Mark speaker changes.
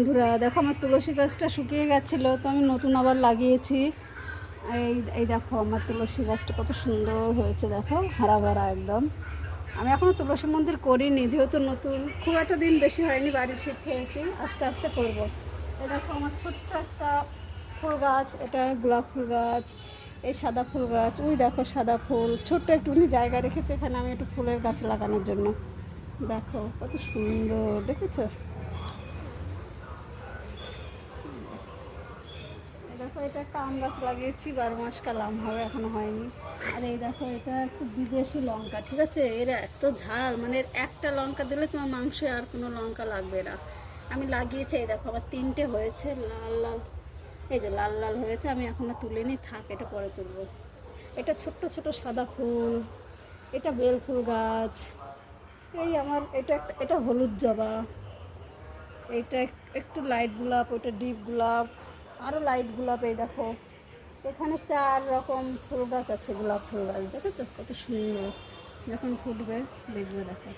Speaker 1: বন্ধুরা, দেখো আমার তুলসী গাছটা শুকিয়ে গেছিলো, তো আমি নতুন আবার লাগিয়েছি। এই দেখো আমার তুলসী গাছটা কত সুন্দর হয়েছে, দেখো হারা ভরা একদম। আমি এখনও তুলসী মন্দির করিনি, যেহেতু নতুন, খুব একটা দিন বেশি হয়নি, বাড়ি শিফট হয়েছি, আস্তে আস্তে করবো। এই দেখো আমার ছোট্ট একটা ফুল গাছ, এটা গোলাপ ফুল গাছ, এই সাদা ফুল গাছ, ওই দেখো সাদা ফুল, ছোট্ট একটুখানি জায়গা রেখেছে এখানে আমি একটু ফুলের গাছ লাগানোর জন্য। দেখো কত সুন্দর, দেখেছো? দেখো এটা একটা আম গাছ লাগিয়েছি, 12 মাস কাল আম হবে, এখনো হয়নি। আর এই দেখো এটা একটু বিদেশি লঙ্কা, ঠিক আছে? এর এত ঝাল, মানে এর একটা লঙ্কা দিলে তোমার মাংসে আর কোনো লঙ্কা লাগবে না। আমি লাগিয়েছি, এই দেখো আবার 3টে হয়েছে লাল লাল, এই যে লাল লাল হয়েছে। আমি এখনো তুলিনি, থাক, এটা পরে তুলবো। এটা ছোট্ট ছোট সাদা ফুল, এটা বেল ফুল গাছ, এই আমার এটা হলুদ জবা, এইটা একটু লাইট গোলাপ, ওইটা ডিপ গোলাপ, আরও লাইট গোলাপ। এই দেখো এখানে 4 রকম ফুল গাছ আছে, গোলাপ ফুল গাছ, দেখেছো কত সুন্দর? যখন ফুটবে দেখবে, দেখো।